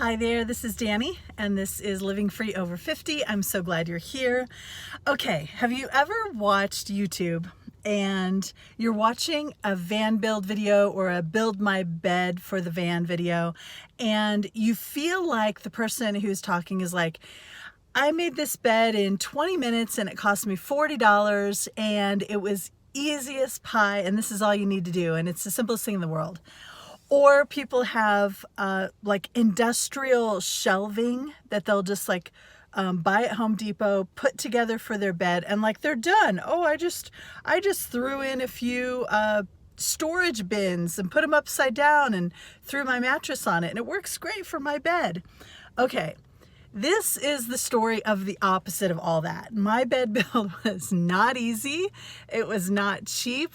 Hi there, this is Dani, and this is Living Free Over 50. I'm so glad you're here. Okay, have you ever watched YouTube and you're watching a van build video or a build my bed for the van video, and you feel like the person who's talking is like, I made this bed in 20 minutes and it cost me $40 and it was easy as pie and this is all you need to do and it's the simplest thing in the world. Or people have like industrial shelving that they'll just like buy at Home Depot, put together for their bed, and like they're done. Oh, I just threw in a few storage bins and put them upside down and threw my mattress on it, and it works great for my bed. Okay, this is the story of the opposite of all that. My bed build was not easy. It was not cheap.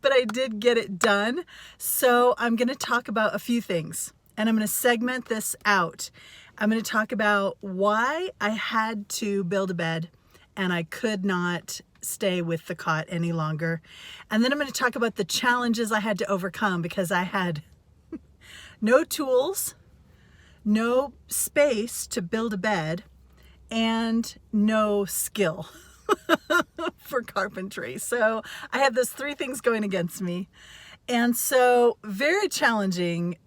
But I did get it done. So I'm going to talk about a few things and I'm going to segment this out. I'm going to talk about why I had to build a bed and I could not stay with the cot any longer. And then I'm going to talk about the challenges I had to overcome because I had no tools, no space to build a bed, and no skill for carpentry. So I had those three things going against me. And so very challenging,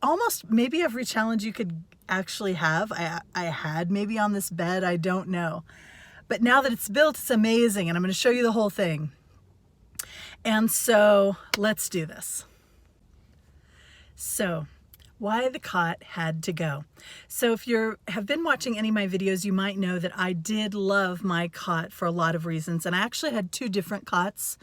almost maybe every challenge you could actually have. I had maybe on this bed, I don't know. But now that it's built, it's amazing. And I'm going to show you the whole thing. And so let's do this. So why the cot had to go. So if you have been watching any of my videos, you might know that I did love my cot for a lot of reasons. And I actually had two different cots.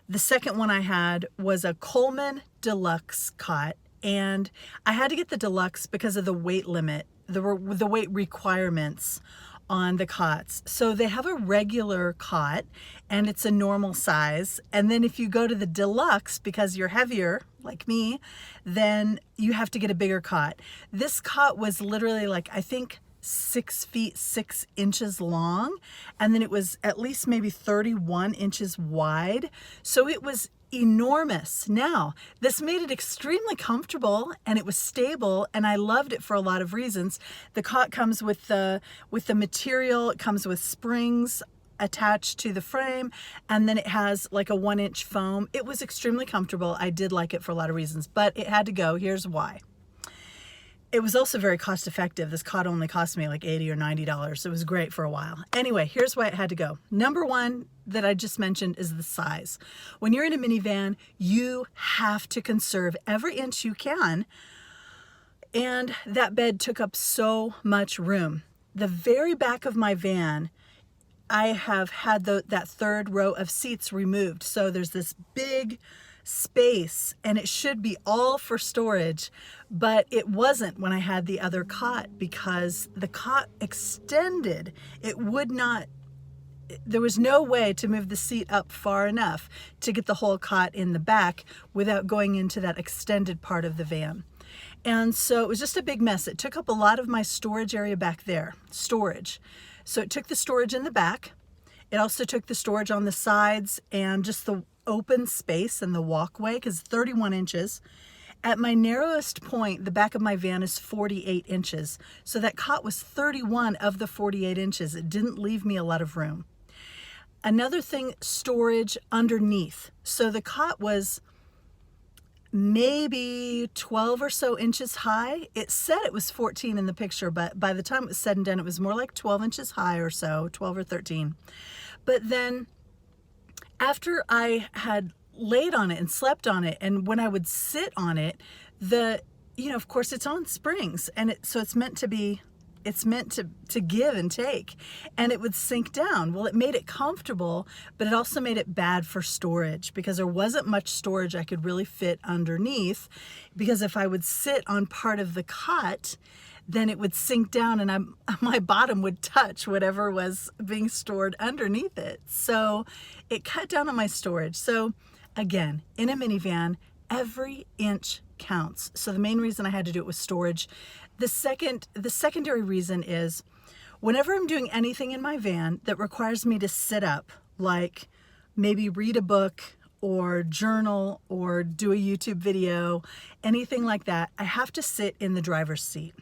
The second one I had was a Coleman Deluxe cot. And I had to get the Deluxe because of the weight limit, the weight requirements on the cots. So they have a regular cot and it's a normal size. And then if you go to the Deluxe, because you're heavier like me, then you have to get a bigger cot. This cot was literally like, I think 6 feet 6 inches long. And then it was at least maybe 31 inches wide. So it was enormous. Now, this made it extremely comfortable and it was stable and I loved it for a lot of reasons. The cot comes with the material, it comes with springs attached to the frame, and then it has like a 1-inch foam. It was extremely comfortable. I did like it for a lot of reasons, but it had to go. Here's why. It was also very cost effective. This cot only cost me like $80 or $90. It was great for a while. Anyway, here's why it had to go. Number one that I just mentioned is the size. When you're in a minivan, you have to conserve every inch you can. And that bed took up so much room. The very back of my van, I have had that third row of seats removed. So there's this big space and it should be all for storage, but it wasn't when I had the other cot because the cot extended. It would not, there was no way to move the seat up far enough to get the whole cot in the back without going into that extended part of the van. And so it was just a big mess. It took up a lot of my storage area back there, storage. So it took the storage in the back. It also took the storage on the sides and just the open space and the walkway, because 31 inches. At my narrowest point, the back of my van is 48 inches. So that cot was 31 of the 48 inches. It didn't leave me a lot of room. Another thing, storage underneath. So the cot was maybe 12 or so inches high. It said it was 14 in the picture, but by the time it was said and done, it was more like 12 inches high or so, 12 or 13. But then after I had laid on it and slept on it, and when I would sit on it, of course it's on springs, and so it's meant to give and take, and it would sink down. Well, it made it comfortable, but it also made it bad for storage because there wasn't much storage I could really fit underneath, because if I would sit on part of the cot, then it would sink down and my bottom would touch whatever was being stored underneath it. So it cut down on my storage. So again, in a minivan, every inch counts. So the main reason I had to do it was storage. The secondary reason is whenever I'm doing anything in my van that requires me to sit up, like maybe read a book or journal or do a YouTube video, anything like that, I have to sit in the driver's seat,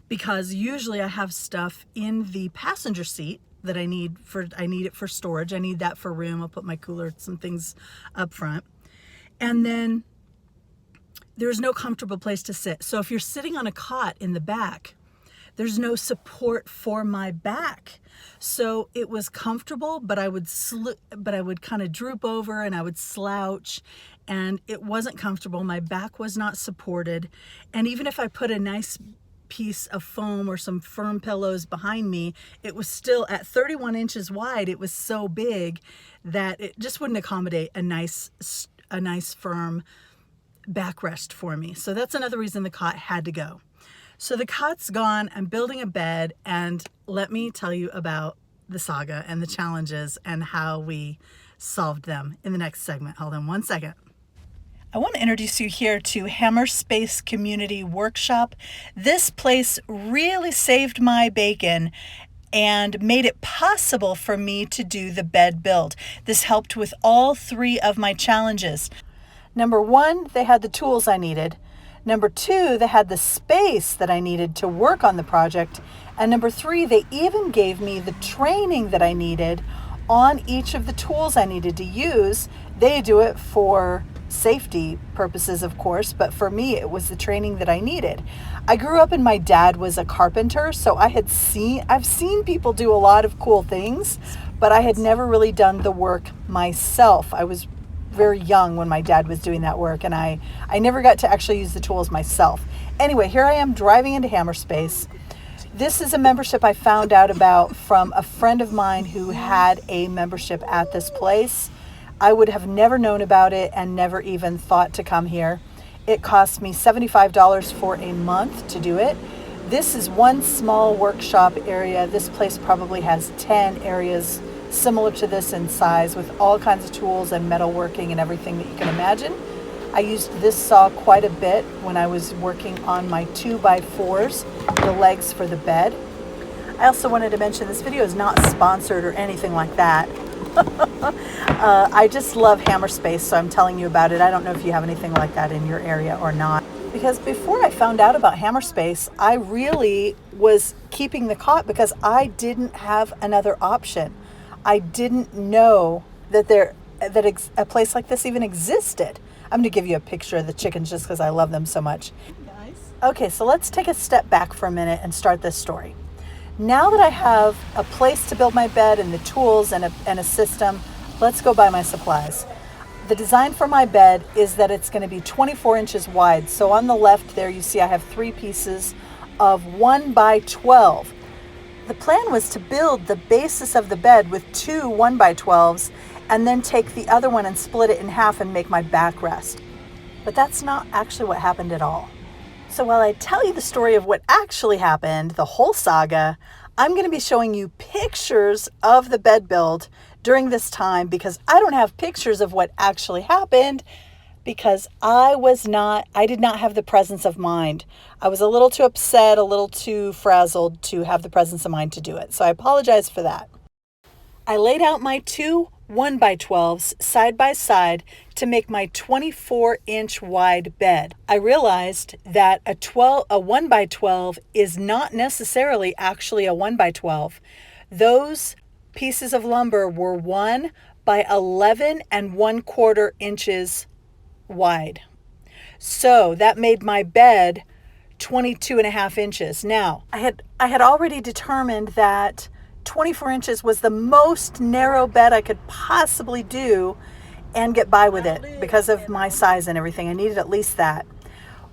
because usually I have stuff in the passenger seat that I need it for storage. I need that for room. I'll put my cooler, some things up front. And then there's no comfortable place to sit. So if you're sitting on a cot in the back, there's no support for my back. So it was comfortable, but I would kind of droop over and I would slouch, and it wasn't comfortable. My back was not supported. And even if I put a nice piece of foam or some firm pillows behind me, it was still at 31 inches wide. It was so big that it just wouldn't accommodate a nice firm backrest for me. So that's another reason the cot had to go. So the cot's gone. I'm building a bed, and let me tell you about the saga and the challenges and how we solved them in the next segment. Hold on one second. I want to introduce you here to Hammer Space Community Workshop. This place really saved my bacon and made it possible for me to do the bed build. This helped with all 3 of my challenges. Number 1, they had the tools I needed. Number 2, they had the space that I needed to work on the project. And number 3, they even gave me the training that I needed on each of the tools I needed to use. They do it for safety purposes, of course, but for me, it was the training that I needed. I grew up and my dad was a carpenter, so I've seen people do a lot of cool things, but I had never really done the work myself. I was very young when my dad was doing that work, and I never got to actually use the tools myself. Anyway, here I am driving into Hammerspace. This is a membership I found out about from a friend of mine who had a membership at this place. I would have never known about it and never even thought to come here. It cost me $75 for a month to do it. This is one small workshop area. This place probably has 10 areas similar to this in size, with all kinds of tools and metalworking and everything that you can imagine. I used this saw quite a bit when I was working on my 2x4s, the legs for the bed. I also wanted to mention this video is not sponsored or anything like that. I just love Hammerspace, so I'm telling you about it. I don't know if you have anything like that in your area or not. Because before I found out about Hammerspace, I really was keeping the cot because I didn't have another option. I didn't know that a place like this even existed. I'm going to give you a picture of the chickens just because I love them so much. Nice. Okay, so let's take a step back for a minute and start this story. Now that I have a place to build my bed and the tools and a system, let's go buy my supplies. The design for my bed is that it's going to be 24 inches wide. So on the left there, you see I have 3 pieces of 1x12. The plan was to build the basis of the bed with 2 1x12s and then take the other one and split it in half and make my backrest. But that's not actually what happened at all. So while I tell you the story of what actually happened, the whole saga, I'm going to be showing you pictures of the bed build during this time, because I don't have pictures of what actually happened because I did not have the presence of mind. I was a little too upset, a little too frazzled to have the presence of mind to do it. So I apologize for that. I laid out my 2 1x12s side by side to make my 24-inch wide bed. I realized that a 1x12 is not necessarily actually a 1x12. Those pieces of lumber were 1 by 11 1/4 inches wide. So that made my bed 22.5 inches. Now, I had already determined that 24 inches was the most narrow bed I could possibly do and get by with it because of my size and everything. I needed at least that.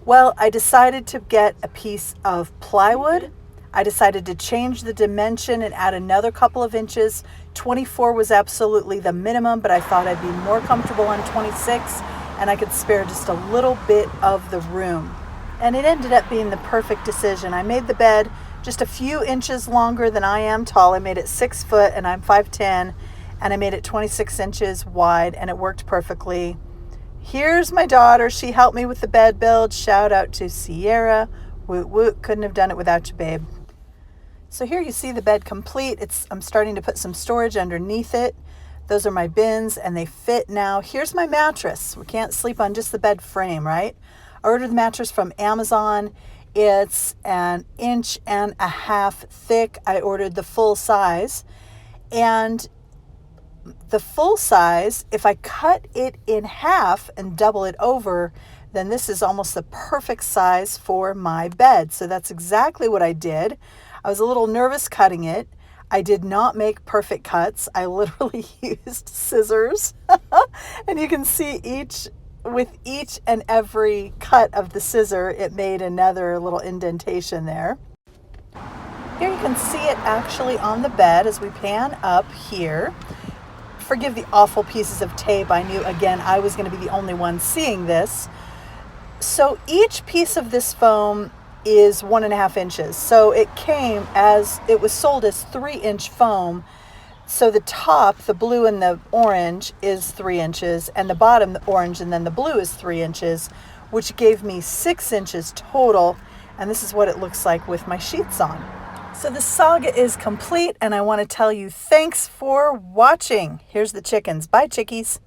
Well, I decided to get a piece of plywood. I decided to change the dimension and add another couple of inches. 24 was absolutely the minimum, but I thought I'd be more comfortable on 26 and I could spare just a little bit of the room. And it ended up being the perfect decision. I made the bed just a few inches longer than I am tall. I made it 6 foot and I'm 5'10", and I made it 26 inches wide, and it worked perfectly. Here's my daughter. She helped me with the bed build. Shout out to Sierra. Woot woot. Couldn't have done it without you, babe. So here you see the bed complete. I'm starting to put some storage underneath it. Those are my bins and they fit now. Here's my mattress. We can't sleep on just the bed frame, right? I ordered the mattress from Amazon. It's 1.5 inches thick. I ordered the full size. And the full size, if I cut it in half and double it over, then this is almost the perfect size for my bed. So that's exactly what I did. I was a little nervous cutting it. I did not make perfect cuts. I literally used scissors. And you can see with each and every cut of the scissor, it made another little indentation there. Here you can see it actually on the bed as we pan up here. Forgive the awful pieces of tape. I knew, again, I was going to be the only one seeing this. So each piece of this foam is 1.5 inches. So it came as, it was sold as 3-inch foam. So the top, the blue and the orange, is 3 inches, and the bottom, the orange and then the blue, is 3 inches, which gave me 6 inches total. And this is what it looks like with my sheets on. So the saga is complete, and I want to tell you thanks for watching. Here's the chickens. Bye, chickies.